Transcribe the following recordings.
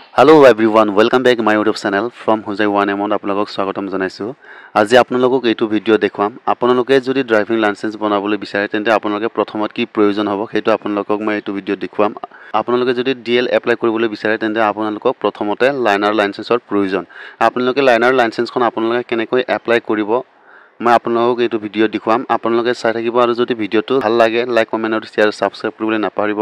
Hello everyone, welcome back my YouTube channel from Hujai 1M আপোনালোকক স্বাগতম জনাইছো। আজি আপোনালোকক এইটো ভিডিও দেখুৱাম। আপোনালোকে যদি ড্ৰাইভিং লাইসেন্স বনাবলৈ বিচাৰে তেন্তে আপোনালোকে প্ৰথমত কি প্ৰয়োজন হ'ব সেইটো আপোনালোকক মই এইটো ভিডিও দেখুৱাম। আপোনালোকে যদি ডিএল এপ্লাই কৰিবলৈ বিচাৰে তেন্তে আপোনালোকক প্ৰথমতে লাইনাৰ লাইসেন্সৰ প্ৰয়োজন। আপোনালোকে লাইনাৰ লাইসেন্সখন আপোনালোকে কেনেকৈ এপ্লাই কৰিব মই আপোনালোকক এইটো ভিডিও দেখুৱাম। আপোনালোকে চাই থাকিব আৰু যদি ভিডিওটো ভাল লাগে লাইক কমেন্ট আৰু শেয়াৰ সাবস্ক্ৰাইব কৰিবলৈ নাপাহৰিব।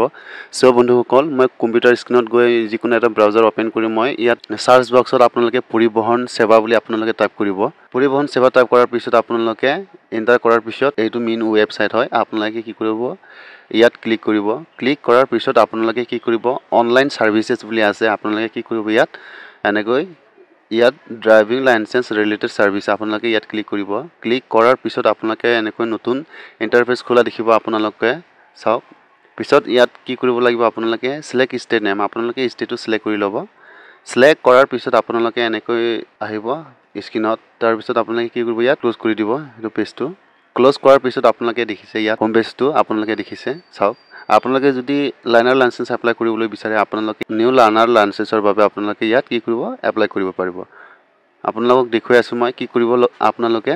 সো বন্ধুসকল মই কম্পিউটাৰ স্ক্ৰিনত গৈ যিকোনো এটা ব্ৰাউজাৰ ওপেন কৰি মই ইয়াত সাৰ্চ বক্সত আপোনালোকে পৰিবহণ সেৱা বুলি আপোনালোকে টাইপ কৰিব। পৰিবহণ সেৱা টাইপ কৰাৰ পিছত আপোনালোকে এন্টাৰ কৰাৰ পিছত এইটো মেইন ৱেবসাইট হয়। আপোনালোকে কি কৰিব ইয়াত ক্লিক কৰিব। ক্লিক কৰাৰ পিছত আপোনালোকে কি কৰিব অনলাইন সাৰ্ভিসেছ বুলি আছে। আপোনালোকে কি কৰিব ইয়াত এনেকৈ ইয়াত ড্ৰাইভিং লাইসেন্স ৰিলেটেড সাৰ্ভিস আপোনালোকে ইয়াত ক্লিক কৰিব। ক্লিক কৰাৰ পিছত আপোনালোকে এনেকৈ নতুন ইন্টাৰফেস খোলা দেখিব। আপোনালোকে চাওক পিছত ইয়াত কি কৰিব লাগিব আপোনালোকে সিলেক্ট ষ্টেট নেম আপোনালোকে ষ্টেটটো সিলেক্ট কৰি ল'ব। সিলেক্ট কৰাৰ পিছত আপোনালোকে এনেকৈ আহিব স্ক্ৰিনত। তাৰ পিছত আপোনালোকে কি কৰিব ইয়াত ক্লোজ কৰি দিব এইটো পেজটো। ক্লোজ কৰাৰ পিছত আপোনালোকে দেখিছে ইয়াত হোম পেজটো আপোনালোকে দেখিছে। চাওক আপোনালোকে যদি লাইনাৰ লাইসেন্স এপ্লাই কৰিবলৈ বিচাৰে আপোনালোকে নিউ লাইনাৰ লাইসেন্সৰ বাবে আপোনালোকে ইয়াত কি কৰিব এপ্লাই কৰিব পাৰিব। আপোনালোকক দেখুৱাই আছো মই কি কৰিব আপোনালোকে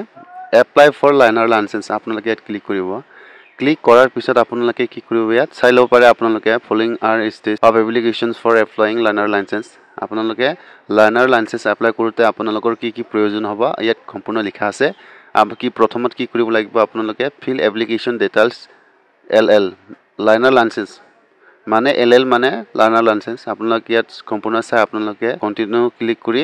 এপ্লাই ফৰ লাইনাৰ লাইসেন্স আপোনালোকে ইয়াত ক্লিক কৰিব। ক্লিক কৰাৰ পিছত আপোনালোকে কি কৰিব ইয়াত চাই ল'ব পাৰে আপোনালোকে following are stage of applications for applying learner licence. আপোনালোকে লাইনাৰ লাইসেন্স এপ্লাই কৰোঁতে আপোনালোকৰ কি কি প্ৰয়োজন হ'ব ইয়াত সম্পূৰ্ণ লিখা আছে। কি প্ৰথমত কি কৰিব লাগিব আপোনালোকে fill application details LL learner licence মানে এলএল মানে লাইনাৰ লাইসেন্স। আপোনালোকে ইয়াত সম্পূৰ্ণ চাই আপোনালোকে কন্টিনিউ ক্লিক কৰি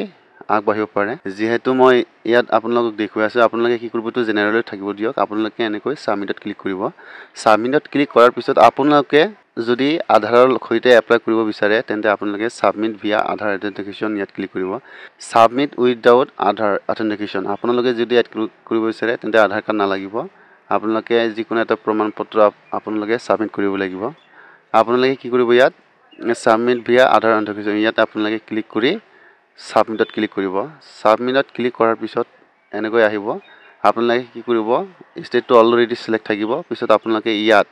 আগবাঢ়িব পাৰে। যেহেতু মই ইয়াত আপোনালোকক দেখুৱাই আছো আপোনালোকে কি কৰিব তো জেনাৰেলত থাকিব দিয়ক। আপোনালোকে এনেকৈ সাবমিটত ক্লিক কৰিব। সাবমিটত ক্লিক কৰাৰ পিছত আপোনালোকে যদি আধাৰৰ সৈতে এপ্লাই কৰিব বিচাৰে তেন্তে আপোনালোকে সাবমিট ভিয়া আধাৰ অথেন্টিকেশন ইয়াত ক্লিক কৰিব। সাবমিট উইদাউট আধাৰ অথেন্টিকেশন আপোনালোকে যদি ইয়াত কৰিব বিচাৰে তেন্তে আধাৰ কাৰ্ড নালাগিব। আপোনালোকে যিকোনো এটা প্ৰমাণপত্ৰ আপোনালোকে সাবমিট কৰিব লাগিব। আপোনালোকে কি কৰিব ইয়াত সাবমিট ভিয়া আধাৰ অথেন্টিকেশন ইয়াত আপোনালোকে ক্লিক কৰি সাবমিটত ক্লিক কৰিব। সাবমিটত ক্লিক কৰাৰ পিছত এনেকৈ আহিব। আপোনালোকে কি কৰিব ষ্টেটটো অলৰেডি সিলেক্ট থাকিব। পিছত আপোনালোকে ইয়াত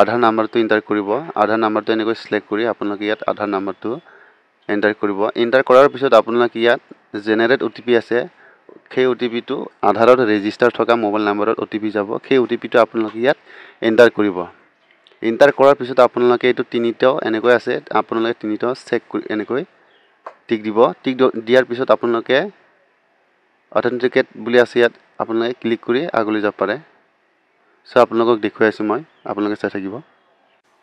আধাৰ নাম্বাৰটো এন্টাৰ কৰিব। আধাৰ নাম্বাৰটো এনেকৈ সিলেক্ট কৰি আপোনালোকে ইয়াত আধাৰ নাম্বাৰটো এন্টাৰ কৰিব। এন্টাৰ কৰাৰ পিছত আপোনালোকে ইয়াত জেনাৰেট ওটিপি আছে। সেই ওটিপিটো আধাৰত ৰেজিষ্টাৰ থকা মোবাইল নাম্বাৰত ওটিপি যাব। সেই ওটিপিটো আপোনালোকে ইয়াত এন্টাৰ কৰিব। এন্টাৰ কৰাৰ পিছত আপোনালোকে এইটো তিনিটাও এনেকৈ আছে আপোনালোকে তিনিটাও চেক কৰি এনেকৈ টিক দিব। টিক দিয়াৰ পিছত আপোনালোকে অথেন্টিকেট বুলি আছে ইয়াত আপোনালোকে ক্লিক কৰি আগলৈ যাব পাৰে। সো আপোনালোকক দেখুৱাই আছো মই আপোনালোকে চাই থাকিব।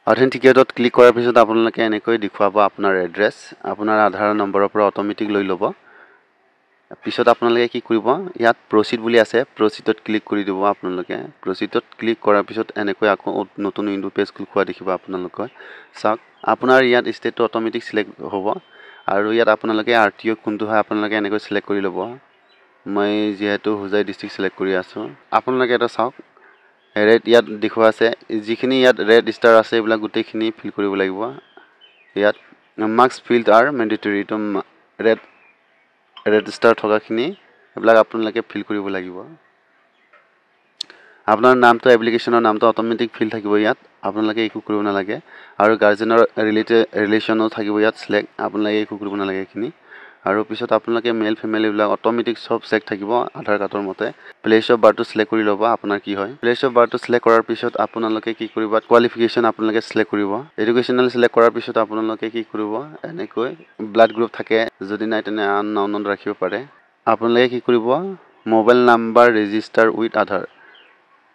অথেন্টিকেটত ক্লিক কৰাৰ পিছত আপোনালোকে এনেকৈ দেখুৱাব আপোনাৰ এড্ৰেছ আপোনাৰ আধাৰ নম্বৰৰ পৰা অটোমেটিক লৈ ল'ব। পিছত আপোনালোকে কি কৰিব ইয়াত প্ৰসিড বুলি আছে প্ৰসিডত ক্লিক কৰি দিব। আপোনালোকে প্ৰসিডত ক্লিক কৰাৰ পিছত এনেকৈ আকৌ নতুন উইন্ডো পেজ খোলা দেখিব। আপোনালোকে চাওক আপোনাৰ ইয়াত ষ্টেটটো অটোমেটিক সিলেক্ট হ'ব আৰু ইয়াত আপোনালোকে আৰটিঅ কোনটো হয় আপোনালোকে এনেকৈ সিলেক্ট কৰি ল'ব। মই যেহেতু হুজাই ডিস্ট্ৰিক্ট সিলেক্ট কৰি আছো। আপোনালোকে এটা চাওক ৰেড ইয়াত দেখুৱা আছে যিখিনি ইয়াত ৰেড ষ্টাৰ আছে এইবিলাক গোটেইখিনি ফিল কৰিব লাগিব। ইয়াত মাৰ্কস ফিল্ড আৰ মেন্ডেটৰী তো ৰেড ষ্টাৰ থকাখিনি এইবিলাক আপোনালোকে ফিল কৰিব লাগিব। আপোনাৰ নামটো এপ্লিকেশনৰ নামটো অটোমেটিক ফিল থাকিব ইয়াত আপোনালোকে একো কৰিব নালাগে। আৰু গাৰ্জেনৰ ৰিলেশনো থাকিব ইয়াত সিলেক্ট আপোনালোকে একো কৰিব নালাগে এইখিনি। আৰু পিছত আপোনালোকে মেল ফিমেল এইবিলাক অটোমেটিক সব চেক থাকিব আধাৰ কাৰ্ডৰ মতে। প্লেস অফ বাৰ্থটো সিলেক্ট কৰি ল'ব আপোনাৰ কি হয়। প্লেস অফ বাৰ্থটো সিলেক্ট কৰাৰ পিছত আপোনালোকে কি কৰিব কোৱালিফিকেশন আপোনালোকে সিলেক্ট কৰিব। এডুকেশনাল সিলেক্ট কৰাৰ পিছত আপোনালোকে কি কৰিব এনেকৈ ব্লাড গ্ৰুপ থাকে যদি নাই তেনে আননন ৰাখিব পাৰে। আপোনালোকে কি কৰিব মোবাইল নাম্বাৰ ৰেজিষ্টাৰ উইথ আধাৰ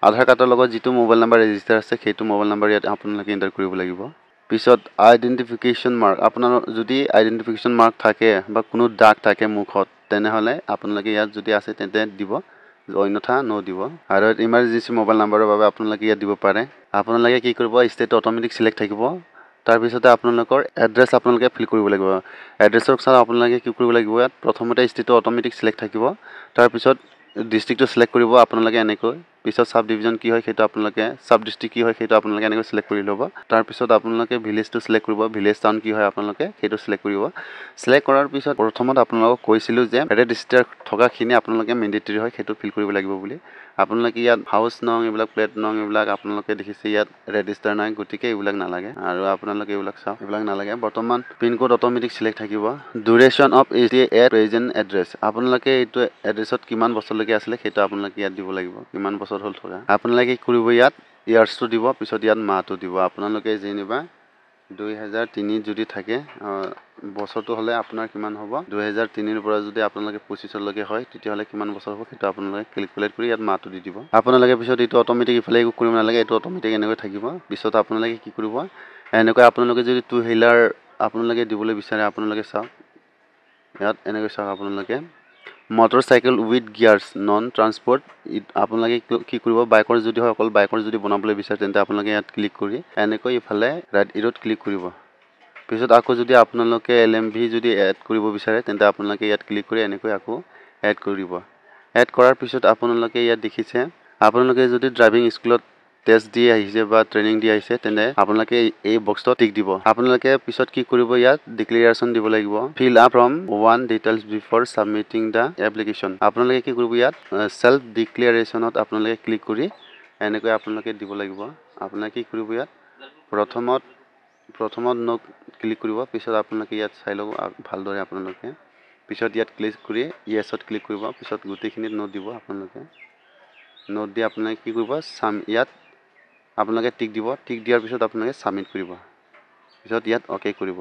আধাৰ কাৰ্ডৰ লগত যিটো মোবাইল নাম্বাৰ ৰেজিষ্টাৰ আছে সেইটো মোবাইল নাম্বাৰ ইয়াত আপোনালোকে এন্টাৰ কৰিব লাগিব। পিছত আইডেন্টিফিকেশন মাৰ্ক আপোনাৰ যদি আইডেন্টিফিকেশন মাৰ্ক থাকে বা কোনো দাগ থাকে মুখত তেনেহলে আপোনালোকে ইয়াত যদি আছে তেন্তে দিব অন্যথা নদিব। আৰু ইমাৰ্জেন্সি মোবাইল নাম্বাৰৰ বাবে আপোনালোকে ইয়াত দিব পাৰে। আপোনালোকে কি কৰিব ষ্টেট অটোমেটিক সিলেক্ট থাকিব। তাৰ পিছতে আপোনালোকৰ এড্ৰেছ আপোনালোকে ফিল কৰিব লাগিব। এড্ৰেছৰ চাই আপোনালোকে কি কৰিব লাগিব ইয়াত প্ৰথমতে ষ্টেটটো অটোমেটিক সিলেক্ট থাকিব। তাৰ পিছত ডিস্ট্ৰিক্টটো সিলেক্ট কৰিব আপোনালোকে এনেকৈ পিছত সাব ডিভিজন কি হয় সেইটো আপোনালোকে সাব ডিস্ট্ৰিক্ট কি হয় সেইটো আপোনালোকে এনেকৈ সিলেক্ট কৰি ল'ব তাৰ পিছত আপোনালোকে ভিলেজটো সিলেক্ট কৰিব ভিলেজ টাউন কি হয় আপোনালোকে সেইটো সিলেক্ট কৰিব সিলেক্ট কৰাৰ পিছত প্ৰথমত আপোনালোকক কৈছিলোঁ যে ৰেড ষ্টাৰ থকাখিনি আপোনালোকে মেন্ডেটৰী হয় সেইটো ফিল কৰিব লাগিব বুলি আপোনালোকে ইয়াত হাউচ নং এইবিলাক প্লেট নং এইবিলাক আপোনালোকে দেখিছে ইয়াত ৰেড ষ্টাৰ নাই গতিকে এইবিলাক নালাগে আৰু আপোনালোকে এইবিলাক চাওক এইবিলাক নালাগে বৰ্তমান পিন কোড অটোমেটিক সিলেক্ট থাকিব duration of as at present address আপোনালোকে এইটো এড্ৰেছত কিমান বছৰলৈকে আছিলে সেইটো আপোনালোকে ইয়াত দিব লাগিব কিমান বছৰ হ'ল থকা আপোনালোকে কি কৰিব ইয়াত ইয়াৰ্ছটো দিব পিছত ইয়াত মাহটো দিব আপোনালোকে যেনিবা 2003 যদি থাকে বছৰটো হলে আপোনাৰ কিমান হ'ব 2003 ৰ পৰা যদি আপোনালোকে 25 লৈকে হয় তেতিয়াহলে কিমান বছৰ হ'ব সেইটো আপোনালোকে ক্যালকুলেট কৰি ইয়াত মাহটো দি দিব আপোনালোকে পিছত এইটো অটোমেটিক ইফালে একো কৰিব নালাগে এইটো অটোমেটিক এনেকৈ থাকিব পিছত আপোনালোকে কি কৰিব এনেকৈ আপোনালোকে যদি টু হুইলাৰ আপোনালোকে দিবলৈ বিচাৰে আপোনালোকে চাওক ইয়াত এনেকৈ চাওক আপোনালোকে motorcycle with gears non transport আপোনালোকে কি কৰিব বাইকৰ যদি হয় অকল বাইকৰ যদি বনাবলৈ বিচাৰে তেন্তে আপোনালোকে ইয়াত ক্লিক কৰি এনেকৈ ইফালে ৰাইট এৰোত ক্লিক কৰিব পিছত আকৌ যদি আপোনালোকে এলএমভি যদি এড কৰিব বিচাৰে তেন্তে আপোনালোকে ইয়াত ক্লিক কৰি এনেকৈ আকৌ এড কৰিব এড কৰাৰ পিছত আপোনালোকে ইয়াত দেখিছে আপোনালোকে যদি ড্ৰাইভিং স্কুলত টেষ্ট দি আহিছে বা ট্ৰেনিং দি আহিছে তেন্তে আপোনালোকে এই বক্সটো টিক দিব আপোনালোকে পিছত কি কৰিব ইয়াত ডিক্লেৰেশ্যন দিব লাগিব fill up form 1 details before submitting the application আপোনালোকে কি কৰিব ইয়াত সেলফ ডিক্লেৰেশ্যনত আপোনালোকে ক্লিক কৰি এনেকৈ আপোনালোকে দিব লাগিব আপোনালোকে কি কৰিব ইয়াত প্ৰথমত নো ক্লিক কৰিব পিছত আপোনালোকে ইয়াত চাই লব ভালদৰে আপোনালোকে পিছত ইয়াত ক্লিক কৰি ইয়েছত ক্লিক কৰিব পিছত গোটেইখিনিত নোট দিব আপোনালোকে নোট দি আপোনালোকে কি কৰিব ইয়াত আপোনালোকে টিক দিব টিক দিয়াৰ পিছত আপোনালোকে সাবমিট কৰিব পিছত ইয়াত ওকে কৰিব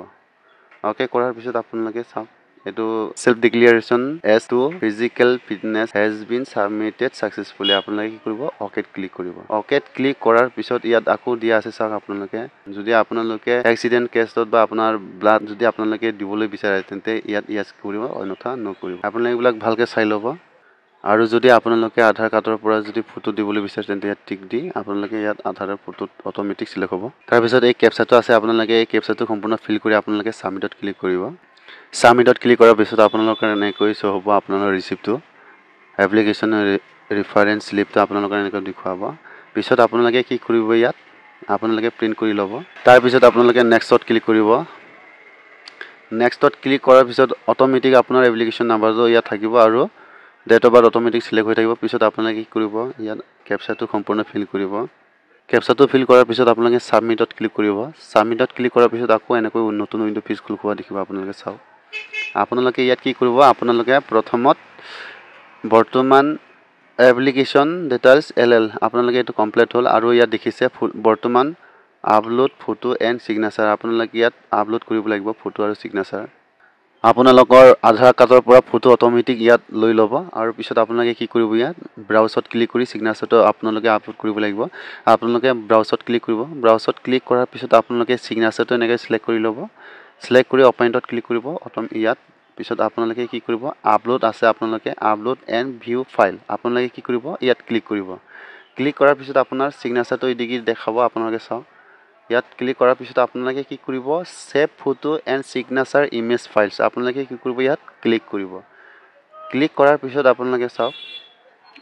ওকে কৰাৰ পিছত আপোনালোকে চাওক এটো self declaration as to physical fitness has been submitted successfully আপোনালোকে কি কৰিব ওকেত ক্লিক কৰিব ওকেত ক্লিক কৰাৰ পিছত ইয়াত আকৌ দিয়া আছে চাওক আপোনালোকে যদি আপোনালোকে এক্সিডেন্ট কেছত বা আপোনাৰ ব্লাড যদি আপোনালোকে দিবলৈ বিচাৰে তেন্তে ইয়াত ইয়েস কৰিব অন্যথা নো কৰিব আপোনালোকে এইবিলাক ভালকে চাই ল'ব আৰু যদি আপোনালোকে আধাৰ কাৰ্ডৰ পৰা যদি ফটো দিবলৈ বিচাৰে তেন্তে ইয়াত টিক দি আপোনালোকে ইয়াত আধাৰৰ ফটো অটোমেটিক সিলেক্ট হ'ব তাৰ পিছত এই ক্যাপচাটো আছে আপোনালোকে এই ক্যাপচাটো সম্পূৰ্ণ ফিল কৰি আপোনালোকে সাবমিটত ক্লিক কৰিব সাবমিটত ক্লিক কৰাৰ পিছত আপোনালোকৰ এনেকৈ শো হ'ব আপোনালোকৰ ৰিসিপ্টটো এপ্লিকেশ্যন ৰেফাৰেন্স স্লিপটো আপোনালোকৰ এনেকৈ দেখুৱাব পিছত আপোনালোকে কি কৰিব ইয়াত আপোনালোকে প্ৰিন্ট কৰি ল'ব তাৰ পিছত আপোনালোকে নেক্সটত ক্লিক কৰিব নেক্সটত ক্লিক কৰাৰ পিছত অটোমেটিক আপোনাৰ এপ্লিকেশ্যন নাম্বাৰটো ইয়াত থাকিব আৰু date of birth automatic select হৈ থাকিব পিছত আপোনালোকে কি কৰিব ইয়াত ক্যাপচাটো সম্পূৰ্ণ ফিল কৰিব ক্যাপচাটো ফিল কৰাৰ পিছত আপোনালোকে সাবমিটত ক্লিক কৰিব সাবমিটত ক্লিক কৰাৰ পিছত আকৌ এনেকৈ নতুন উইন্ডো পেজ খুলি খোৱা দেখিব আপোনালোকে চাওক আপোনালোকে ইয়াত কি কৰিব আপোনালোকে প্ৰথমত বৰ্তমান এপ্লিকেশ্যন ডিটেইলছ এলএল আপোনালোকে এটো কমপ্লিট হ'ল আৰু ইয়াত দেখিছে বৰ্তমান আপলোড ফটো এণ্ড সিগনেচাৰ আপোনালোকে ইয়াত আপলোড কৰিব লাগিব ফটো আৰু সিগনেচাৰ আপোনালোকৰ আধাৰ কাৰ্ডৰ পৰা ফটো অটোমেটিক ইয়াত লৈ ল'ব আৰু পিছত আপোনালোকে কি কৰিব ইয়াত ব্ৰাউজত ক্লিক কৰি সিগনেচাৰটো আপোনালোকে আপলোড কৰিব লাগিব আপোনালোকে ব্ৰাউজত ক্লিক কৰিব ব্ৰাউজত ক্লিক কৰাৰ পিছত আপোনালোকে সিগনেচাৰটো এনেকৈ সিলেক্ট কৰি ল'ব সিলেক্ট কৰি অপেণ্টত ক্লিক কৰিব ইয়াত পিছত আপোনালোকে কি কৰিব আপলোড আছে আপোনালোকে আপলোড এণ্ড ভিউ ফাইল আপোনালোকে কি কৰিব ইয়াত ক্লিক কৰিব ক্লিক কৰাৰ পিছত আপোনাৰ সিগনেচাৰটো ইডিগি দেখাব আপোনালোকে চাওক ইয়াত ক্লিক কৰাৰ পিছত আপোনালোকে কি কৰিব save photo and signature image files আপোনালোকে কি কৰিব ইয়াত ক্লিক কৰিব ক্লিক কৰাৰ পিছত আপোনালোকে চাওক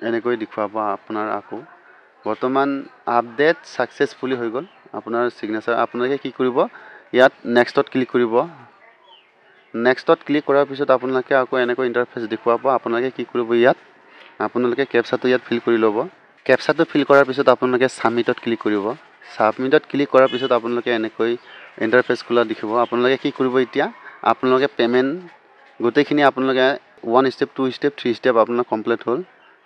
এনেকৈ দেখুৱাব আপোনাৰ আকৌ বৰ্তমান আপডেট সাকসেসফুলি হৈ গ'ল আপোনাৰ সিগনেচাৰ আপোনালোকে কি কৰিব ইয়াত নেক্সটত ক্লিক কৰিব নেক্সটত ক্লিক কৰাৰ পিছত আপোনালোকে আকৌ এনেকৈ ইন্টাৰফেস দেখুৱাব আপোনালোকে কি কৰিব ইয়াত আপোনালোকে ক্যাপচাটো ইয়াত ফিল কৰি ল'ব ক্যাপচাটো ফিল কৰাৰ পিছত আপোনালোকে সাবমিটত ক্লিক কৰিব সাবমিটত ক্লিক কৰাৰ পিছত আপোনালোকে এনেকৈ ইন্টাৰফেস খোলা দেখিব আপোনালোকে কি কৰিব এতিয়া আপোনালোকে পেমেন্ট গোটেইখিনি আপোনালোকে 1 স্টেপ 2 স্টেপ 3 স্টেপ আপোনাৰ কমপ্লিট হ'ল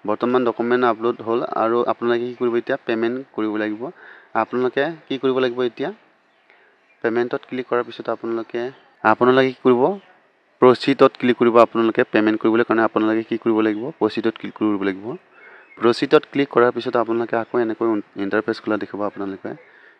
বৰ্তমান ডকুমেন্ট আপলোড হ'ল আৰু আপোনালোকে কি কৰিব এতিয়া পেমেন্ট কৰিব লাগিব আপোনালোকে কি কৰিব লাগিব এতিয়া পেমেন্টত ক্লিক কৰাৰ পিছত আপোনালোকে কি কৰিব প্ৰসিডত ক্লিক কৰিব আপোনালোকে পেমেন্ট কৰিবলৈ কাৰণে আপোনালোকে কি কৰিব লাগিব প্ৰসিডত ক্লিক কৰিব লাগিব প্ৰসিডত ক্লিক কৰাৰ পিছত আপোনালোকে আকৌ এনেকৈ ইন্টাৰফেস খোলা দেখিব আপোনালোকে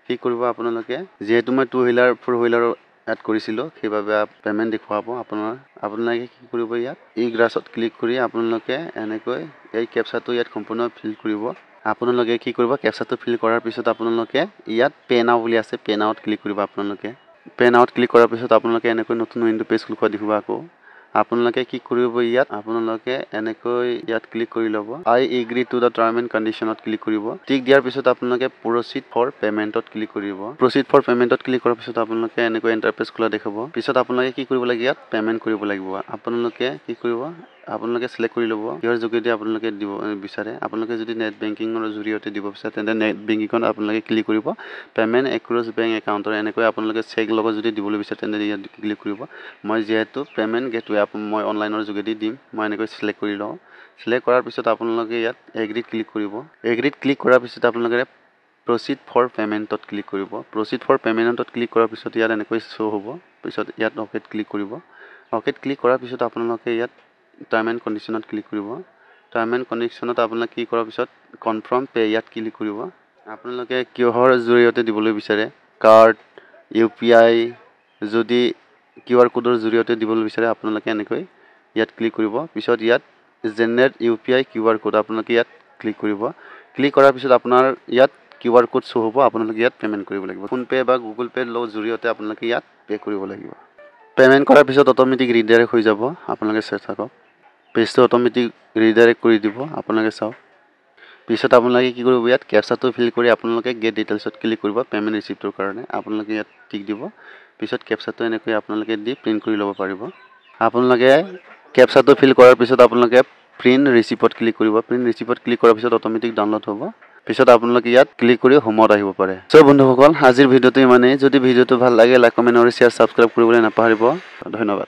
কি কৰিব আপোনালোকে যেহেতু মই 2 হুইলাৰ 4 হুইলাৰ এড কৰিছিলো সেইভাবে পেমেন্ট দেখুৱাব আপোনালোকে কি কৰিব ইয়াত ই গ্ৰাছত ক্লিক কৰি আপোনালোকে এনেকৈ এই ক্যাপচাটো ইয়াত সম্পূৰ্ণ ফিল কৰিব আপোনালোকে কি কৰিব ক্যাপচাটো ফিল কৰাৰ পিছত আপোনালোকে ইয়াত পে নাও বুলি আছে পে নাওত ক্লিক কৰিব আপোনালোকে পে নাওত ক্লিক কৰাৰ পিছত আপোনালোকে এনেকৈ নতুন উইন্ডো পেজ খুলি খোৱা দেখিব আকৌ আপোনালোকে কি কৰিব ইয়াত আপোনালোকে এনেকৈ ইয়াত ক্লিক কৰি ল'ব I agree to the term and কণ্ডিশ্যনত ক্লিক কৰিব টিক দিয়াৰ পিছত আপোনালোকে প্ৰচিড ফৰ পেমেণ্টত ক্লিক কৰিব প্ৰচিড ফৰ পেমেণ্টত ক্লিক কৰাৰ পিছত আপোনালোকে এনেকৈ ইণ্টাৰফেচ খোলা দেখাব পিছত আপোনালোকে কি কৰিব লাগে ইয়াত পেমেণ্ট কৰিব লাগিব আপোনালোকে কি কৰিব আপোনালোকে সিলেক্ট কৰি ল'ব ইয়াৰ যোগেদি আপোনালোকে দিব বিচাৰে আপোনালোকে যদি নেট বেংকিঙৰ জৰিয়তে দিব বিচাৰে তেন্তে নেট বেংকিঙত আপোনালোকে ক্লিক কৰিব পেমেণ্ট এক্ৰছ বেংক একাউণ্টৰ এনেকৈ আপোনালোকে চেক লগত যদি দিবলৈ বিচাৰে তেন্তে ইয়াত ক্লিক কৰিব মই যেহেতু পেমেণ্ট গেটৱে মই অনলাইনৰ যোগেদি দিম মই এনেকৈ সিলেক্ট কৰি লওঁ সিলেক্ট কৰাৰ পিছত আপোনালোকে ইয়াত এগ্ৰিত ক্লিক কৰিব এগ্ৰিত ক্লিক কৰাৰ পিছত আপোনালোকে প্ৰচিড ফৰ পেমেণ্টত ক্লিক কৰিব প্ৰচিড ফৰ পেমেণ্টত ক্লিক কৰাৰ পিছত ইয়াত এনেকৈ শ্ব' হ'ব পিছত ইয়াত অকেত ক্লিক কৰিব অকেত ক্লিক কৰাৰ পিছত আপোনালোকে ইয়াত টাৰ্ম এণ্ড কণ্ডিশ্যনত ক্লিক কৰিব টাৰ্ম এণ্ড কণ্ডিশ্যনত আপোনালোকে কি কৰাৰ পিছত কনফাৰ্ম পে ইয়াত ক্লিক কৰিব আপোনালোকে কিহৰ জৰিয়তে দিবলৈ বিচাৰে কাৰ্ড UPI যদি QR কোডৰ জৰিয়তে দিবলৈ বিচাৰে আপোনালোকে এনেকৈ ইয়াত ক্লিক কৰিব পিছত ইয়াত জেনেৰেট UPI QR কোড আপোনালোকে ইয়াত ক্লিক কৰিব ক্লিক কৰাৰ পিছত আপোনাৰ ইয়াত QR কোড শ্ব' হ'ব আপোনালোকে ইয়াত পেমেণ্ট কৰিব লাগিব ফোন পে বা গুগল পেৰ জৰিয়তে আপোনালোকে ইয়াত পে কৰিব লাগিব পেমেণ্ট কৰাৰ পিছত অট'মেটিক ৰিডাইৰেক্ট হৈ যাব আপোনালোকে চাই থাকক পেজটো অট'মেটিক ৰিডাইৰেক্ট কৰি দিব আপোনালোকে চাওক পিছত আপোনালোকে কি কৰিব ইয়াত কেপচাটো ফিল কৰি আপোনালোকে গেট ডিটেইলছত ক্লিক কৰিব পেমেণ্ট ৰিচিপ্টৰ কাৰণে আপোনালোকে ইয়াত টিক দিব পিছত কেপচাটো এনেকৈ আপোনালোকে দি প্ৰিণ্ট কৰি ল'ব পাৰিব আপোনালোকে কেপচাটো ফিল কৰাৰ পিছত আপোনালোকে প্ৰিণ্ট ৰিচিপ্টত ক্লিক কৰিব প্ৰিণ্ট ৰিচিপ্টত ক্লিক কৰাৰ পিছত অট'মেটিক ডাউনলোড হ'ব পিছত আপোনালোকে ইয়াত ক্লিক কৰি হোমত আহিব পাৰে সো বন্ধুসকল আজিৰ ভিডিঅ'টো ইমানেই যদি ভিডিঅ'টো ভাল লাগে লাইক কমেণ্ট আৰু শ্বেয়াৰ ছাবস্ক্ৰাইব কৰিবলৈ নাপাহৰিব ধন্যবাদ